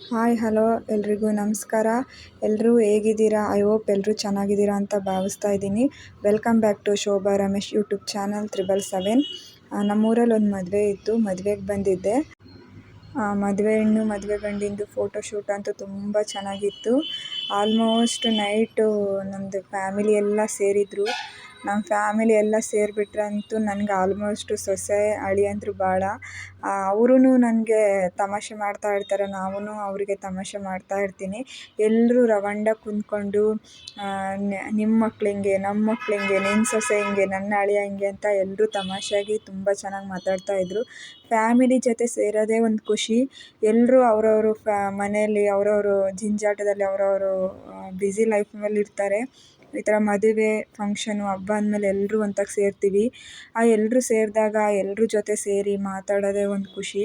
Hi hello ಎಲ್ರಿಗೂ ನಮಸ್ಕಾರ. ಎಲ್ಲರೂ ಹೇಗಿದ್ದೀರಾ? ಐ ಹೋಪ್ ಎಲ್ಲರೂ ಚೆನ್ನಾಗಿದ್ದೀರಾ ಅಂತ ಭಾವಿಸ್ತಾ ಇದ್ದೀನಿ. Welcome back to Shobha Ramesh YouTube channel 777. ನಮ್ಮೂರಲ್ಲಿ ಒಂದು ಮದುವೆ ಇತ್ತು, ಮದುವೆಗೆ ಬಂದಿದ್ದೆ. ಮದುವೆ ಹೆಣ್ಣು ಮದುವೆ ಗಂಡಿಂದು ಫೋಟೋಶೂಟ್ ಅಂತೂ ತುಂಬ ಚೆನ್ನಾಗಿತ್ತು. ಆಲ್ಮೋಸ್ಟ್ ನೈಟು ನಮ್ಮದು ಫ್ಯಾಮಿಲಿ ಎಲ್ಲ ಸೇರಿದ್ರು. ನಮ್ಮ ಫ್ಯಾಮಿಲಿ ಎಲ್ಲ ಸೇರಿಬಿಟ್ರಂತೂ ನನಗೆ ಆಲ್ಮೋಸ್ಟ್ ಸೊಸೆ ಅಳಿಯಂದ್ರು ಭಾಳ. ಅವರೂ ನನಗೆ ತಮಾಷೆ ಮಾಡ್ತಾ ಇರ್ತಾರೆ, ನಾವೂ ಅವರಿಗೆ ತಮಾಷೆ ಮಾಡ್ತಾ ಇರ್ತೀನಿ. ಎಲ್ಲರೂ ರವಂಡ ಕುಂತ್ಕೊಂಡು ನಿಮ್ಮ ಮಕ್ಳು ಹಿಂಗೆ, ನಮ್ಮ ಮಕ್ಳು ಹಿಂಗೆ, ನಿನ್ನ ಸೊಸೆ ಹಿಂಗೆ, ನನ್ನ ಅಳಿಯ ಹಿಂಗೆ ಅಂತ ಎಲ್ಲರೂ ತಮಾಷೆಯಾಗಿ ತುಂಬ ಚೆನ್ನಾಗಿ ಮಾತಾಡ್ತಾಯಿದ್ರು. ಫ್ಯಾಮಿಲಿ ಜೊತೆ ಸೇರೋದೇ ಒಂದು ಖುಷಿ. ಎಲ್ಲರೂ ಅವರವರು ಮನೆಯಲ್ಲಿ ಅವರವರು ಜಂಜಾಟದಲ್ಲಿ ಅವರವರು ಬ್ಯುಸಿ ಲೈಫ್ನಲ್ಲಿ ಇರ್ತಾರೆ. ಈ ಥರ ಮದುವೆ ಫಂಕ್ಷನು ಹಬ್ಬ ಅಂದಮೇಲೆ ಎಲ್ಲರೂ ಒಂತಾಗ ಸೇರ್ತೀವಿ. ಎಲ್ಲರೂ ಸೇರಿದಾಗ ಎಲ್ಲರ ಜೊತೆ ಸೇರಿ ಮಾತಾಡೋದೇ ಒಂದು ಖುಷಿ.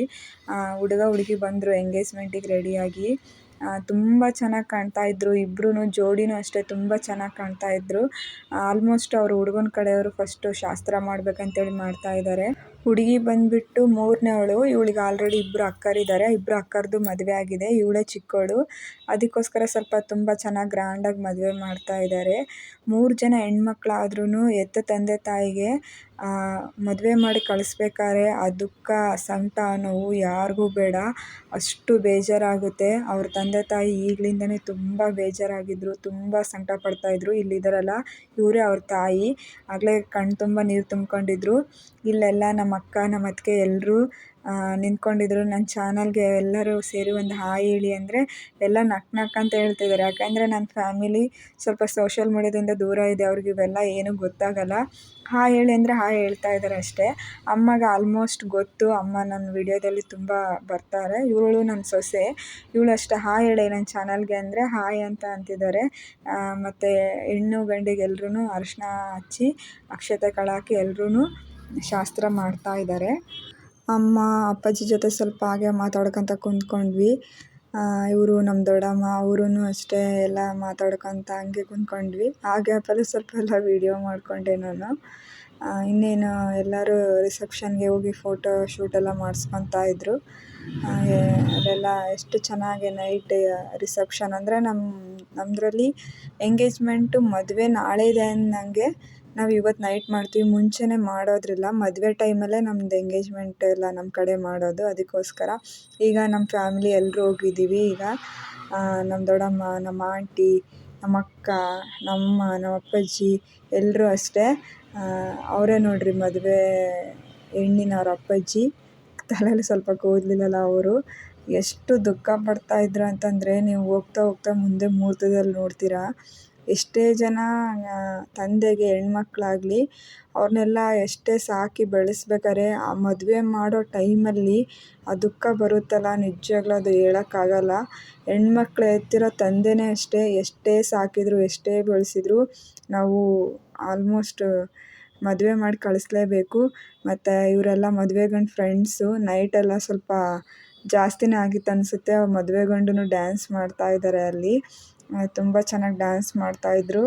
ಹುಡುಗ ಹುಡುಗಿ ಬಂದರು ಎಂಗೇಜ್ಮೆಂಟಿಗೆ ರೆಡಿಯಾಗಿ. ತುಂಬ ಚೆನ್ನಾಗಿ ಕಾಣ್ತಾಯಿದ್ರು. ಇಬ್ಬರೂ ಜೋಡಿನೂ ಅಷ್ಟೇ ತುಂಬ ಚೆನ್ನಾಗಿ ಕಾಣ್ತಾಯಿದ್ರು. ಆಲ್ಮೋಸ್ಟ್ ಅವರು ಹುಡುಗನ ಕಡೆಯವರು ಫಸ್ಟು ಶಾಸ್ತ್ರ ಮಾಡಬೇಕಂತೇಳಿ ಮಾಡ್ತಾಯಿದ್ದಾರೆ. ಹುಡುಗಿ ಬಂದುಬಿಟ್ಟು 3ನೇವಳು. ಇವಳಿಗೆ ಆಲ್ರೆಡಿ ಇಬ್ಬರು ಅಕ್ಕರಿದ್ದಾರೆ. ಇಬ್ಬರು ಅಕ್ಕರದು ಮದುವೆ ಆಗಿದೆ, ಇವಳೇ ಚಿಕ್ಕವಳು. ಅದಕ್ಕೋಸ್ಕರ ಸ್ವಲ್ಪ ತುಂಬ ಚೆನ್ನಾಗಿ ಗ್ರ್ಯಾಂಡಾಗಿ ಮದುವೆ ಮಾಡ್ತಾಯಿದ್ದಾರೆ. 3 ಜನ ಹೆಣ್ಮಕ್ಳಾದ್ರೂ ಹೆತ್ತ ತಂದೆ ತಾಯಿಗೆ ಮದುವೆ ಮಾಡಿ ಕಳಿಸ್ಬೇಕಾದ್ರೆ ಆ ದುಃಖ, ಸಂಕಟ, ನೋವು ಯಾರಿಗೂ ಬೇಡ. ಅಷ್ಟು ಬೇಜಾರಾಗುತ್ತೆ. ಅವ್ರ ತಂದೆ ತಾಯಿ ಈಗಲಿಂದನೇ ತುಂಬ ಬೇಜಾರಾಗಿದ್ದರು, ತುಂಬ ಸಂಕಟ ಪಡ್ತಾಯಿದ್ರು. ಇಲ್ಲಿದ್ದಾರಲ್ಲ ಇವರೇ ಅವ್ರ ತಾಯಿ. ಆಗಲೇ ಕಣ್ಣು ತುಂಬ ನೀರು ತುಂಬ್ಕೊಂಡಿದ್ರು. ಇಲ್ಲೆಲ್ಲ ನಮ್ಮ ಅಕ್ಕ, ನಮ್ಮ ಅತ್ತಿಗೆ ಎಲ್ಲರೂ ನಿಂತ್ಕೊಂಡಿದ್ರು. ನನ್ನ ಚಾನಲ್ಗೆ ಎಲ್ಲರೂ ಸೇರಿ ಒಂದು ಹಾಯ್ ಹೇಳಿ ಅಂದರೆ ಎಲ್ಲ ನಕ್ ಅಂತ ಹೇಳ್ತಿದ್ದಾರೆ. ಯಾಕಂದರೆ ನನ್ನ ಫ್ಯಾಮಿಲಿ ಸ್ವಲ್ಪ ಸೋಷಿಯಲ್ ಮೀಡ್ಯಾದಿಂದ ದೂರ ಇದೆ, ಅವ್ರಿಗೆ ಇವೆಲ್ಲ ಏನೂ ಗೊತ್ತಾಗಲ್ಲ. ಹಾಯ್ ಹೇಳಿ ಅಂದರೆ ಹಾಯ್ ಹೇಳ್ತಾ ಇದ್ದಾರೆ ಅಷ್ಟೇ. ಅಮ್ಮಗೆ ಆಲ್ಮೋಸ್ಟ್ ಗೊತ್ತು, ಅಮ್ಮ ನನ್ನ ವಿಡಿಯೋದಲ್ಲಿ ತುಂಬ ಬರ್ತಾರೆ. ಇವಳು ನನ್ನ ಸೊಸೆ, ಇವಳು ಅಷ್ಟೇ ಹಾಯ್ ಹೇಳಿ ನನ್ನ ಚಾನಲ್ಗೆ ಅಂದರೆ ಹಾಯ್ ಅಂತ ಅಂತಿದ್ದಾರೆ. ಮತ್ತು ಹೆಣ್ಣು ಗಂಡಿಗೆ ಎಲ್ರೂ ಅರಿಶಿನ ಹಚ್ಚಿ ಅಕ್ಷತೆ ಕಾಳಾಕಿ ಎಲ್ಲರೂ ಶಾಸ್ತ್ರ ಮಾಡ್ತಾಯಿದ್ದಾರೆ. ಅಮ್ಮ ಅಪ್ಪಾಜಿ ಜೊತೆ ಸ್ವಲ್ಪ ಹಾಗೆ ಮಾತಾಡ್ಕೊತ ಕುಂತ್ಕೊಂಡ್ವಿ. ಇವರು ನಮ್ಮ ದೊಡ್ಡಮ್ಮ ಅವರೂ ಅಷ್ಟೇ ಎಲ್ಲ ಮಾತಾಡ್ಕೊತ ಹಂಗೆ ಕುಂತ್ಕೊಂಡ್ವಿ. ಆ ಗ್ಯಾಪಲ್ಲಿ ಸ್ವಲ್ಪ ಎಲ್ಲ ವೀಡಿಯೋ ಮಾಡಿಕೊಂಡೆ ನಾನು. ಇನ್ನೇನು ಎಲ್ಲರೂ ರಿಸೆಪ್ಷನ್ಗೆ ಹೋಗಿ ಫೋಟೋ ಶೂಟೆಲ್ಲ ಮಾಡಿಸ್ಕೊತಾ ಇದ್ದರು. ಅದೆಲ್ಲ ಎಷ್ಟು ಚೆನ್ನಾಗಿ ನೈಟ್ ರಿಸೆಪ್ಷನ್ ಅಂದರೆ ನಮ್ಮದ್ರಲ್ಲಿ ಎಂಗೇಜ್ಮೆಂಟು ಮದುವೆ ನಾಳೆ ಇದೆ ಅಂದಂಗೆ ನಾವು ಇವತ್ತು ನೈಟ್ ಮಾಡ್ತೀವಿ. ಮುಂಚೆನೇ ಮಾಡೋದ್ರಿಲ್ಲ, ಮದುವೆ ಟೈಮಲ್ಲೇ ನಮ್ಮದು ಎಂಗೇಜ್ಮೆಂಟ್ ಎಲ್ಲ ನಮ್ಮ ಕಡೆ ಮಾಡೋದು. ಅದಕ್ಕೋಸ್ಕರ ಈಗ ನಮ್ಮ ಫ್ಯಾಮಿಲಿ ಎಲ್ಲರೂ ಹೋಗಿದ್ದೀವಿ. ಈಗ ನಮ್ಮ ದೊಡ್ಡಮ್ಮ, ನಮ್ಮ ಆಂಟಿ, ನಮ್ಮ ಅಕ್ಕ, ನಮ್ಮ ಅಪ್ಪಾಜಿ ಎಲ್ಲರೂ ಅಷ್ಟೇ. ಅವರೇ ನೋಡಿರಿ ಮದುವೆ ಹೆಣ್ಣಿನವ್ರ ಅಪ್ಪಾಜಿ. ತಲೆಯಲ್ಲಿ ಸ್ವಲ್ಪ ಕೂದಲಿಲ್ಲಲ್ಲ ಅವರು. ಎಷ್ಟು ದುಃಖ ಪಡ್ತಾಯಿದ್ರು ಅಂತಂದರೆ ನೀವು ಹೋಗ್ತಾ ಹೋಗ್ತಾ ಮುಂದೆ ಮುಹೂರ್ತದಲ್ಲಿ ನೋಡ್ತೀರಾ. ಎಷ್ಟೇ ಜನ ತಂದೆಗೆ ಹೆಣ್ಮಕ್ಳಾಗಲಿ ಅವ್ರನ್ನೆಲ್ಲ ಎಷ್ಟೇ ಸಾಕಿ ಬೆಳೆಸ್ಬೇಕಾದ್ರೆ ಆ ಮದುವೆ ಮಾಡೋ ಟೈಮಲ್ಲಿ ಆ ದುಃಖ ಬರುತ್ತಲ್ಲ, ನಿಜವಾಗ್ಲೂ ಅದು ಹೇಳೋಕ್ಕಾಗಲ್ಲ. ಹೆಣ್ಮಕ್ಳು ಎತ್ತಿರೋ ತಂದೆಯೇ ಅಷ್ಟೇ, ಎಷ್ಟೇ ಸಾಕಿದ್ರು ಎಷ್ಟೇ ಬೆಳೆಸಿದ್ರು ನಾವು ಆಲ್ಮೋಸ್ಟ್ ಮದುವೆ ಮಾಡಿ ಕಳಿಸ್ಲೇಬೇಕು. ಮತ್ತು ಇವರೆಲ್ಲ ಮದುವೆ ಗಂಡು ಫ್ರೆಂಡ್ಸು. ನೈಟೆಲ್ಲ ಸ್ವಲ್ಪ ಜಾಸ್ತಿನೇ ಆಗಿತ್ತು ಅನಿಸುತ್ತೆ. ಮದುವೆ ಗಂಡು ಡ್ಯಾನ್ಸ್ ಮಾಡ್ತಾಯಿದ್ದಾರೆ ಅಲ್ಲಿ. ತುಂಬ ಚೆನ್ನಾಗಿ ಡ್ಯಾನ್ಸ್ ಮಾಡ್ತಾಯಿದ್ರು.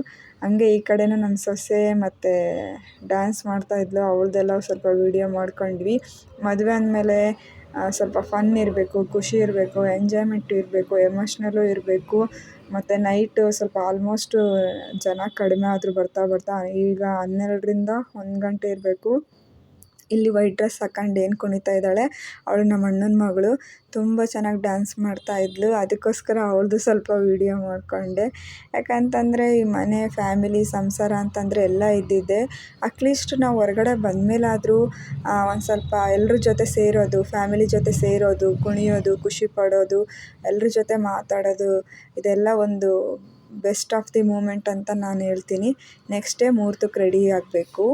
ಹಂಗೆ ಈ ಕಡೆಯೂ ನನ್ನ ಸೊಸೆ ಮತ್ತು ಡ್ಯಾನ್ಸ್ ಮಾಡ್ತಾಯಿದ್ಲು. ಅವಳದೆಲ್ಲ ಸ್ವಲ್ಪ ವೀಡಿಯೋ ಮಾಡ್ಕೊಂಡ್ವಿ. ಮದುವೆ ಅಂದಮೇಲೆ ಸ್ವಲ್ಪ ಫನ್ ಇರಬೇಕು, ಖುಷಿ ಇರಬೇಕು, ಎಂಜಾಯ್ಮೆಂಟ್ ಇರಬೇಕು, ಎಮೋಷ್ನಲು ಇರಬೇಕು. ಮತ್ತು ನೈಟು ಸ್ವಲ್ಪ ಆಲ್ಮೋಸ್ಟು ಜನ ಕಡಿಮೆ ಆದರು ಬರ್ತಾ ಈಗ 12ರಿಂದ 1 ಗಂಟೆ ಇರಬೇಕು. ಇಲ್ಲಿ ವೈಟ್ ಡ್ರೆಸ್ ಹಾಕೊಂಡು ಏನು ಕುಣಿತಾ ಇದ್ದಾಳೆ ಅವಳು ನಮ್ಮ ಅಣ್ಣನ ಮಗಳು. ತುಂಬ ಚೆನ್ನಾಗಿ ಡ್ಯಾನ್ಸ್ ಮಾಡ್ತಾಯಿದ್ಲು. ಅದಕ್ಕೋಸ್ಕರ ಅವಳದು ಸ್ವಲ್ಪ ವೀಡಿಯೋ ಮಾಡಿಕೊಂಡೆ. ಯಾಕಂತಂದರೆ ಈ ಮನೆ ಫ್ಯಾಮಿಲಿ ಸಂಸಾರ ಅಂತಂದರೆ ಎಲ್ಲ ಇದ್ದಿದ್ದೆ. ಅಟ್ಲೀಸ್ಟ್ ನಾವು ಹೊರಗಡೆ ಬಂದಮೇಲಾದರೂ ಒಂದು ಸ್ವಲ್ಪ ಎಲ್ಲರ ಜೊತೆ ಸೇರೋದು, ಫ್ಯಾಮಿಲಿ ಜೊತೆ ಸೇರೋದು, ಕುಣಿಯೋದು, ಖುಷಿ ಪಡೋದು, ಎಲ್ಲರ ಜೊತೆ ಮಾತಾಡೋದು, ಇದೆಲ್ಲ ಒಂದು ಬೆಸ್ಟ್ ಆಫ್ ದಿ ಮೂಮೆಂಟ್ ಅಂತ ನಾನು ಹೇಳ್ತೀನಿ. ನೆಕ್ಸ್ಟ್ ಡೇ ಮುಹೂರ್ತಕ್ಕೆ ರೆಡಿ ಆಗಬೇಕು.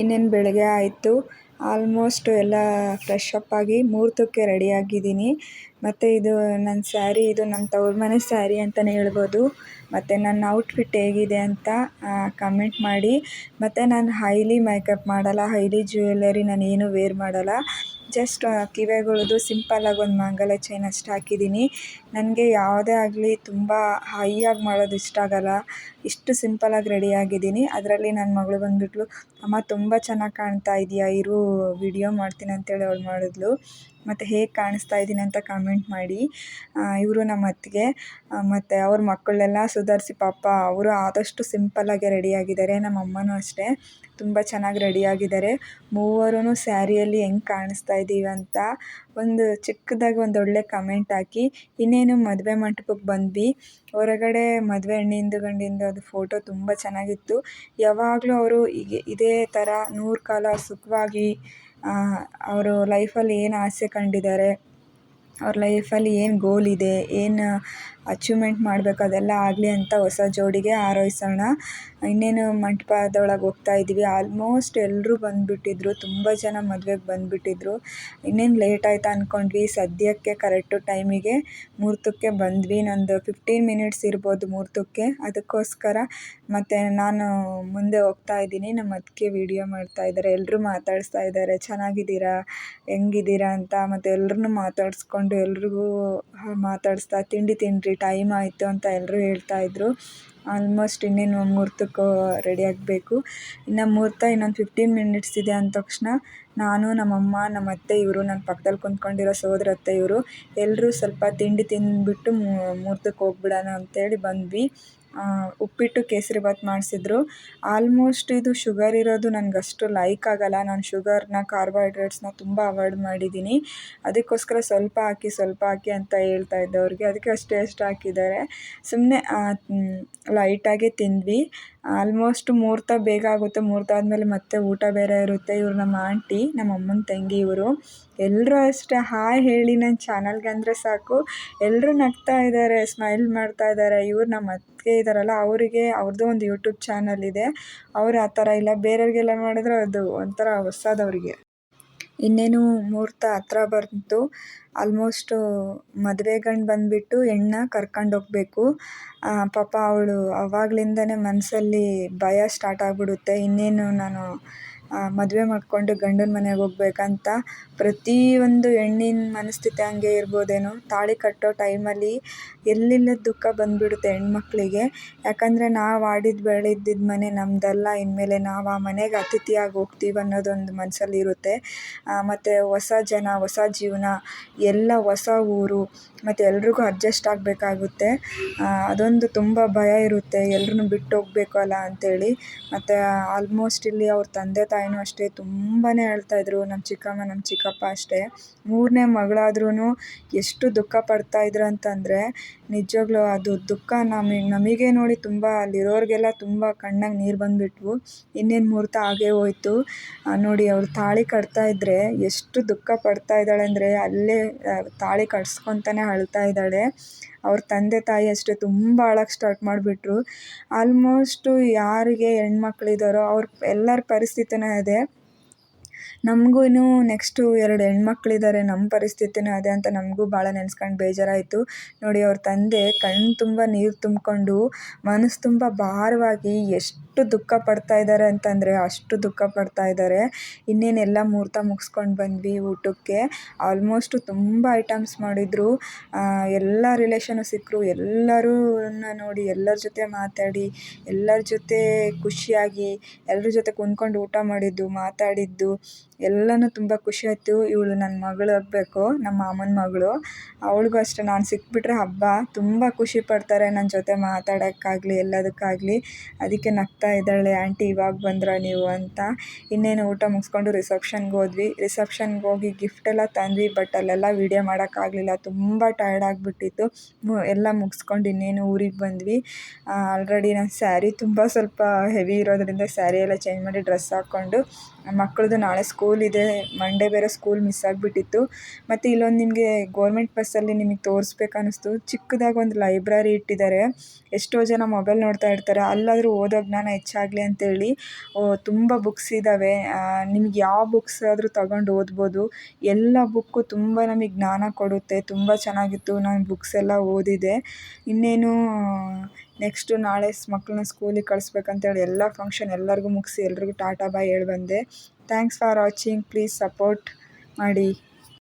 ಇನ್ನೇನು ಬೆಳಗ್ಗೆ ಆಯಿತು. ಆಲ್ಮೋಸ್ಟ್ ಎಲ್ಲ ಫ್ರೆಶ್ ಅಪ್ ಆಗಿ ಮುಹೂರ್ತಕ್ಕೆ ರೆಡಿಯಾಗಿದ್ದೀನಿ. ಮತ್ತು ಇದು ನನ್ನ ಸ್ಯಾರಿ, ಇದು ನಮ್ಮ ತವ್ರ ಮನೆ ಸ್ಯಾರಿ ಅಂತಲೇ ಹೇಳ್ಬೋದು. ಮತ್ತು ನನ್ನ ಔಟ್ಫಿಟ್ ಹೇಗಿದೆ ಅಂತ ಕಮೆಂಟ್ ಮಾಡಿ. ಮತ್ತು ನಾನು ಹೈಲಿ ಮೇಕಪ್ ಮಾಡಲ್ಲ, ಹೈಲಿ ಜ್ಯುವೆಲರಿ ನಾನು ಏನೂ ವೇರ್ ಮಾಡಲ್ಲ. ಜಸ್ಟ್ ಕಿವಿಗಳದ್ದು ಸಿಂಪಲ್ಲಾಗಿ ಒಂದು ಮಾಂಗಲ್ಯ ಚೈನ್ ಅಷ್ಟು ಹಾಕಿದ್ದೀನಿ. ನನಗೆ ಯಾವುದೇ ಆಗಲಿ ತುಂಬ ಹೈಯಾಗಿ ಮಾಡೋದು ಇಷ್ಟ ಆಗಲ್ಲ. ಇಷ್ಟು ಸಿಂಪಲ್ಲಾಗಿ ರೆಡಿಯಾಗಿದ್ದೀನಿ. ಅದರಲ್ಲಿ ನನ್ನ ಮಗಳು ಬಂದುಬಿಟ್ಲು, ಅಮ್ಮ ತುಂಬ ಚೆನ್ನಾಗಿ ಕಾಣ್ತಾ ಇದೆಯಾ, ಇರು ವಿಡಿಯೋ ಮಾಡ್ತೀನಿ ಅಂತೇಳಿ ಅವಳು ಮಾಡಿದ್ಲು. ಮತ್ತು ಹೇಗೆ ಕಾಣಿಸ್ತಾ ಇದ್ದೀನಿ ಅಂತ ಕಮೆಂಟ್ ಮಾಡಿ. ಇವರು ನಮ್ಮ ಅತ್ತಿಗೆ ಮತ್ತು ಅವ್ರ ಮಕ್ಕಳನ್ನೆಲ್ಲ ಸುಧಾರಿಸಿ ಪಾಪ ಅವರು ಆದಷ್ಟು ಸಿಂಪಲ್ಲಾಗೆ ರೆಡಿಯಾಗಿದ್ದಾರೆ. ನಮ್ಮ ಅಮ್ಮನೂ ಅಷ್ಟೇ ತುಂಬ ಚೆನ್ನಾಗಿ ರೆಡಿಯಾಗಿದ್ದಾರೆ. ಮೂವರೂ ಸ್ಯಾರಿಯಲ್ಲಿ ಹೆಂಗೆ ಕಾಣಿಸ್ತಾ ಇದ್ದೀವಿ ಅಂತ ಒಂದು ಚಿಕ್ಕದಾಗಿ ಒಂದು ಒಳ್ಳೆ ಕಮೆಂಟ್ ಹಾಕಿ. ಇನ್ನೇನು ಮದುವೆ ಮಂಟಪಕ್ಕೆ ಬಂದ್ವಿ. ಹೊರಗಡೆ ಮದುವೆ ಹೆಣ್ಣಿಂದು ಗಂಡಿಂದು ಅದು ಫೋಟೋ ತುಂಬ ಚೆನ್ನಾಗಿತ್ತು. ಯಾವಾಗಲೂ ಅವರು ಇದೇ ಥರ 100 ಕಾಲ ಸುಖವಾಗಿ ಅವರು ಲೈಫಲ್ಲಿ ಏನು ಆಸೆ ಕಂಡಿದ್ದಾರೆ, ಅವ್ರ ಲೈಫಲ್ಲಿ ಏನು ಗೋಲ್ ಇದೆ, ಏನು ಅಚೀವ್ಮೆಂಟ್ ಮಾಡಬೇಕು ಅದೆಲ್ಲ ಆಗಲಿ ಅಂತ ಹೊಸ ಜೋಡಿಗೆ ಹಾರೈಸೋಣ. ಇನ್ನೇನು ಮಂಟಪದೊಳಗೆ ಹೋಗ್ತಾ ಇದ್ದೀವಿ. ಆಲ್ಮೋಸ್ಟ್ ಎಲ್ಲರೂ ಬಂದುಬಿಟ್ಟಿದ್ರು, ತುಂಬ ಜನ ಮದುವೆಗೆ ಬಂದುಬಿಟ್ಟಿದ್ರು. ಇನ್ನೇನು ಲೇಟ್ ಆಯ್ತು ಅಂದ್ಕೊಂಡ್ವಿ. ಸದ್ಯಕ್ಕೆ ಕರೆಕ್ಟು ಟೈಮಿಗೆ ಮುಹೂರ್ತಕ್ಕೆ ಬಂದ್ವಿ. ಇನ್ನೊಂದು 15 ಮಿನಿಟ್ಸ್ ಇರ್ಬೋದು ಮುಹೂರ್ತಕ್ಕೆ. ಅದಕ್ಕೋಸ್ಕರ ಮತ್ತು ನಾನು ಮುಂದೆ ಹೋಗ್ತಾ ಇದ್ದೀನಿ. ನಮ್ಮ ಅತ್ತಿಗೆ ವೀಡಿಯೋ ಮಾಡ್ತಾ ಇದ್ದಾರೆ. ಎಲ್ಲರೂ ಮಾತಾಡಿಸ್ತಾ ಇದ್ದಾರೆ, ಚೆನ್ನಾಗಿದ್ದೀರಾ, ಹೆಂಗಿದ್ದೀರಾ ಅಂತ. ಮತ್ತು ಎಲ್ಲರನ್ನೂ ಮಾತಾಡಿಸ್ಕೊಂಡು ಎಲ್ರಿಗೂ ಮಾತಾಡಿಸ್ತಾ ತಿಂಡಿ ತಿನ್ನಿರಿ ಟೈಮ್ ಆಯಿತು ಅಂತ ಎಲ್ಲರೂ ಹೇಳ್ತಾಯಿದ್ರು. ಆಲ್ಮೋಸ್ಟ್ ಇನ್ನೇನು ಮುಹೂರ್ತಕ್ಕೆ ರೆಡಿ ಆಗಬೇಕು. ಇನ್ನು ಮುಹೂರ್ತ ಇನ್ನೊಂದು 15 ಮಿನಿಟ್ಸ್ ಇದೆ ಅಂದ ತಕ್ಷಣ ನಾನು, ನಮ್ಮಮ್ಮ, ನಮ್ಮ ಅತ್ತೆ, ಇವರು ನನ್ನ ಪಕ್ಕದಲ್ಲಿ ಕುಂತ್ಕೊಂಡಿರೋ ಸೋದರತ್ತೆ ಇವರು ಎಲ್ಲರೂ ಸ್ವಲ್ಪ ತಿಂಡಿ ತಿಂದುಬಿಟ್ಟು ಮುಹೂರ್ತಕ್ಕೆ ಹೋಗ್ಬಿಡೋಣ ಅಂತೇಳಿ ಬಂದ್ವಿ. ಉಪ್ಪಿಟ್ಟು ಕೇಸರಿಬಾತ್ ಮಾಡಿಸಿದ್ರು. ಆಲ್ಮೋಸ್ಟ್ ಇದು ಶುಗರ್ ಇರೋದು ನನಗಷ್ಟು ಲೈಕ್ ಆಗೋಲ್ಲ. ನಾನು ಶುಗರ್ನ ಕಾರ್ಬೋಹೈಡ್ರೇಟ್ಸ್ನ ತುಂಬ ಅವಾಯ್ಡ್ ಮಾಡಿದ್ದೀನಿ. ಅದಕ್ಕೋಸ್ಕರ ಸ್ವಲ್ಪ ಹಾಕಿ ಅಂತ ಹೇಳ್ತಾ ಇದ್ದೆ ಅವ್ರಿಗೆ. ಅದಕ್ಕೆ ಅಷ್ಟು ಹಾಕಿದ್ದಾರೆ. ಸುಮ್ಮನೆ ಲೈಟಾಗೆ ತಿಂದ್ವಿ. ಆಲ್ಮೋಸ್ಟ್ ಮುಹೂರ್ತ ಬೇಗ ಆಗುತ್ತೆ. ಮುಹೂರ್ತ ಆದಮೇಲೆ ಮತ್ತೆ ಊಟ ಬೇರೆ ಇರುತ್ತೆ. ಇವರು ನಮ್ಮ ಆಂಟಿ, ನಮ್ಮ ಅಮ್ಮನ ತಂಗಿ ಇವರು. ಎಲ್ಲರೂ ಅಷ್ಟೇ ಹಾಯ್ ಹೇಳಿ ನನ್ನ ಚಾನಲ್ಗೆ ಅಂದರೆ ಸಾಕು ಎಲ್ಲರೂ ನಗ್ತಾ ಇದ್ದಾರೆ, ಸ್ಮೈಲ್ ಮಾಡ್ತಾ ಇದ್ದಾರೆ. ಇವ್ರು ನಮ್ಮ ಅತ್ತಿಗೆ ಇದ್ದಾರಲ್ಲ ಅವರಿಗೆ ಅವ್ರದ್ದು ಒಂದು ಯೂಟ್ಯೂಬ್ ಚಾನಲ್ ಇದೆ. ಅವ್ರು ಆ ಥರ ಇಲ್ಲ, ಬೇರೆಯವ್ರಿಗೆಲ್ಲ ಮಾಡಿದ್ರೆ ಅದು ಒಂಥರ ಹೊಸದವ್ರಿಗೆ. ಇನ್ನೇನು ಮುಹೂರ್ತ ಹತ್ರ ಬಂತು. ಆಲ್ಮೋಸ್ಟು ಮದುವೆ ಗಂಡು ಬಂದುಬಿಟ್ಟು ಹೆಣ್ಣನ್ನ ಕರ್ಕೊಂಡೋಗ್ಬೇಕು. ಪಾಪ ಅವಳು ಆವಾಗಲಿಂದನೇ ಮನಸ್ಸಲ್ಲಿ ಭಯ ಸ್ಟಾರ್ಟ್ ಆಗಿಬಿಡುತ್ತೆ. ಇನ್ನೇನು ನಾನು ಮದುವೆ ಮಾಡಿಕೊಂಡು ಗಂಡನ ಮನೆಗೆ ಹೋಗ್ಬೇಕಂತ. ಪ್ರತಿಯೊಂದು ಹೆಣ್ಣಿನ ಮನಸ್ಥಿತಿ ಹಂಗೆ ಇರ್ಬೋದೇನೋ. ತಾಳಿ ಕಟ್ಟೋ ಟೈಮಲ್ಲಿ ಎಲ್ಲಿಲ್ಲದ ದುಃಖ ಬಂದುಬಿಡುತ್ತೆ ಹೆಣ್ಮಕ್ಳಿಗೆ. ಯಾಕಂದರೆ ನಾವು ಆಡಿದ್ದು ಬೆಳೆದಿದ್ದ ಮನೆ ನಮ್ಮದಲ್ಲ, ಇನ್ಮೇಲೆ ನಾವು ಆ ಮನೆಗೆ ಅತಿಥಿಯಾಗಿ ಹೋಗ್ತೀವಿ ಅನ್ನೋದೊಂದು ಮನಸ್ಸಲ್ಲಿ ಇರುತ್ತೆ. ಮತ್ತು ಹೊಸ ಜನ, ಹೊಸ ಜೀವನ, ಎಲ್ಲ ಹೊಸ ಊರು, ಮತ್ತು ಎಲ್ರಿಗೂ ಅಡ್ಜಸ್ಟ್ ಆಗಬೇಕಾಗುತ್ತೆ. ಅದೊಂದು ತುಂಬ ಭಯ ಇರುತ್ತೆ, ಎಲ್ರನ್ನೂ ಬಿಟ್ಟು ಹೋಗಬೇಕು ಅಲ್ಲ ಅಂಥೇಳಿ. ಮತ್ತು ಆಲ್ಮೋಸ್ಟ್ ಇಲ್ಲಿ ಅವ್ರ ತಂದೆ ತಾಯಿನೂ ಅಷ್ಟೇ ತುಂಬಾ ಅಳ್ತಾಯಿದ್ರು. ನಮ್ಮ ಚಿಕ್ಕಮ್ಮ, ನಮ್ಮ ಚಿಕ್ಕಪ್ಪ ಅಷ್ಟೇ. 3ನೇ ಮಗಳಾದ್ರೂ ಎಷ್ಟು ದುಃಖ ಪಡ್ತಾಯಿದ್ರು ಅಂತಂದರೆ ನಿಜವಾಗ್ಲೂ ಅದು ದುಃಖ ನಮಗೆ ನೋಡಿ ತುಂಬ ಅಲ್ಲಿರೋರಿಗೆಲ್ಲ ತುಂಬ ಕಣ್ಣಾಗ ನೀರು ಬಂದುಬಿಟ್ವು. ಇನ್ನೇನು ಮುಹೂರ್ತ ಆಗೇ ಹೋಯ್ತು. ನೋಡಿ ಅವಳು ತಾಳಿ ಕಟ್ತಾ ಇದ್ದರೆ ಎಷ್ಟು ದುಃಖ ಪಡ್ತಾ ಇದ್ದಾಳೆ ಅಂದರೆ ಅಲ್ಲೇ ತಾಳಿ ಕಟ್ಸ್ಕೊತಾನೆ ಅಳ್ತಾ ಇದ್ದಾಳೆ. ಅವ್ರ ತಂದೆ ತಾಯಿ ಅಷ್ಟೇ ತುಂಬ ಅಳಕ್ಕೆ ಸ್ಟಾರ್ಟ್ ಮಾಡಿಬಿಟ್ರು. ಆಲ್ಮೋಸ್ಟು ಯಾರಿಗೆ ಹೆಣ್ಮಕ್ಳಿದ್ದಾರೋ ಅವ್ರ ಎಲ್ಲರ ಪರಿಸ್ಥಿತಿನೇ ಅದೇ. ನಮಗೂ ನೆಕ್ಸ್ಟು 2 ಹೆಣ್ಮಕ್ಳಿದ್ದಾರೆ, ನಮ್ಮ ಪರಿಸ್ಥಿತಿನೂ ಅದೇ ಅಂತ ನಮಗೂ ಭಾಳ ನೆನೆಸ್ಕೊಂಡು ಬೇಜಾರಾಯಿತು. ನೋಡಿ ಅವ್ರ ತಂದೆ ಕಣ್ಣು ತುಂಬ ನೀರು ತುಂಬಿಕೊಂಡು ಮನಸ್ಸು ತುಂಬ ಭಾರವಾಗಿ ಎಷ್ಟು ದುಃಖ ಪಡ್ತಾ ಇದ್ದಾರೆ ಅಂತಂದರೆ ಅಷ್ಟು ದುಃಖ ಪಡ್ತಾ ಇದ್ದಾರೆ. ಇನ್ನೇನೆಲ್ಲ ಮುಹೂರ್ತ ಮುಗಿಸ್ಕೊಂಡು ಬಂದ್ವಿ ಊಟಕ್ಕೆ. ಆಲ್ಮೋಸ್ಟು ತುಂಬ ಐಟಮ್ಸ್ ಮಾಡಿದರು. ಎಲ್ಲ ರಿಲೇಷನ್ನು ಸಿಕ್ಕರು. ಎಲ್ಲರನ್ನ ನೋಡಿ ಎಲ್ಲರ ಜೊತೆ ಮಾತಾಡಿ, ಎಲ್ಲರ ಜೊತೆ ಖುಷಿಯಾಗಿ ಎಲ್ಲರ ಜೊತೆ ಕುಂತ್ಕೊಂಡು ಊಟ ಮಾಡಿದ್ದು, ಮಾತಾಡಿದ್ದು ಎಲ್ಲನೂ ತುಂಬ ಖುಷಿ ಆಯಿತು. ಇವಳು ನನ್ನ ಮಗಳು ಆಗಬೇಕು, ನಮ್ಮ ಮಾಮನ ಮಗಳು. ಅವಳಿಗೂ ಅಷ್ಟೇ ನಾನು ಸಿಕ್ಬಿಟ್ರೆ ಹಬ್ಬ. ತುಂಬ ಖುಷಿ ಪಡ್ತಾರೆ ನನ್ನ ಜೊತೆ ಮಾತಾಡೋಕ್ಕಾಗಲಿ ಎಲ್ಲದಕ್ಕಾಗಲಿ. ಅದಕ್ಕೆ ನಗ್ತಾ ಇದ್ದಾಳೆ, ಆಂಟಿ ಇವಾಗ ಬಂದ್ರಾ ನೀವು ಅಂತ. ಇನ್ನೇನು ಊಟ ಮುಗಿಸ್ಕೊಂಡು ರಿಸೆಪ್ಷನ್ಗೆ ಹೋದ್ವಿ. ರಿಸೆಪ್ಷನ್ಗೆ ಹೋಗಿ ಗಿಫ್ಟೆಲ್ಲ ತಂದ್ವಿ. ಬಟ್ ಅಲ್ಲೆಲ್ಲ ವೀಡಿಯೋ ಮಾಡೋಕ್ಕಾಗಲಿಲ್ಲ, ತುಂಬ ಟಯರ್ಡ್ ಆಗಿಬಿಟ್ಟಿತ್ತು. ಎಲ್ಲ ಮುಗಿಸ್ಕೊಂಡು ಇನ್ನೇನು ಊರಿಗೆ ಬಂದ್ವಿ. ಆಲ್ರೆಡಿ ನನ್ನ ಸ್ಯಾರಿ ತುಂಬ ಸ್ವಲ್ಪ ಹೆವಿ ಇರೋದ್ರಿಂದ ಸ್ಯಾರಿ ಎಲ್ಲ ಚೇಂಜ್ ಮಾಡಿ ಡ್ರೆಸ್ ಹಾಕ್ಕೊಂಡು, ಮಕ್ಕಳದು ನಾಳೆ ಸ್ಕೂಲ್ ಇದೆ, ಮಂಡೇ ಬೇರೆ ಸ್ಕೂಲ್ ಮಿಸ್ ಆಗಿಬಿಟ್ಟಿತ್ತು. ಮತ್ತು ಇಲ್ಲೊಂದು ನಿಮಗೆ ಗೋರ್ಮೆಂಟ್ ಬಸ್ಸಲ್ಲಿ ನಿಮಗೆ ತೋರಿಸ್ಬೇಕು ಅನ್ನಿಸ್ತು. ಚಿಕ್ಕದಾಗಿ ಒಂದು ಲೈಬ್ರರಿ ಇಟ್ಟಿದ್ದಾರೆ. ಎಷ್ಟೋ ಜನ ಮೊಬೈಲ್ ನೋಡ್ತಾ ಇರ್ತಾರೆ, ಅಲ್ಲಾದರೂ ಓದೋ ಜ್ಞಾನ ಹೆಚ್ಚಾಗಲಿ ಅಂತೇಳಿ ತುಂಬ ಬುಕ್ಸ್ ಇದ್ದಾವೆ. ನಿಮ್ಗೆ ಯಾವ ಬುಕ್ಸ್ ಆದರೂ ತಗೊಂಡು ಓದ್ಬೋದು. ಎಲ್ಲ ಬುಕ್ಕು ತುಂಬ ನಮಗೆ ಜ್ಞಾನ ಕೊಡುತ್ತೆ. ತುಂಬ ಚೆನ್ನಾಗಿತ್ತು. ನಾನು ಬುಕ್ಸ್ ಎಲ್ಲ ಓದಿದೆ. ಇನ್ನೇನು ನೆಕ್ಸ್ಟು ನಾಳೆ ಮಕ್ಕಳನ್ನ ಸ್ಕೂಲಿಗೆ ಕಳಿಸ್ಬೇಕಂತೇಳಿ ಎಲ್ಲ ಫಂಕ್ಷನ್ ಎಲ್ಲರಿಗೂ ಮುಗಿಸಿ ಎಲ್ರಿಗೂ ಟಾಟಾ ಬಾಯ್ ಹೇಳಿ ಬಂದೆ. Thanks for watching. Please support ಮಾಡಿ.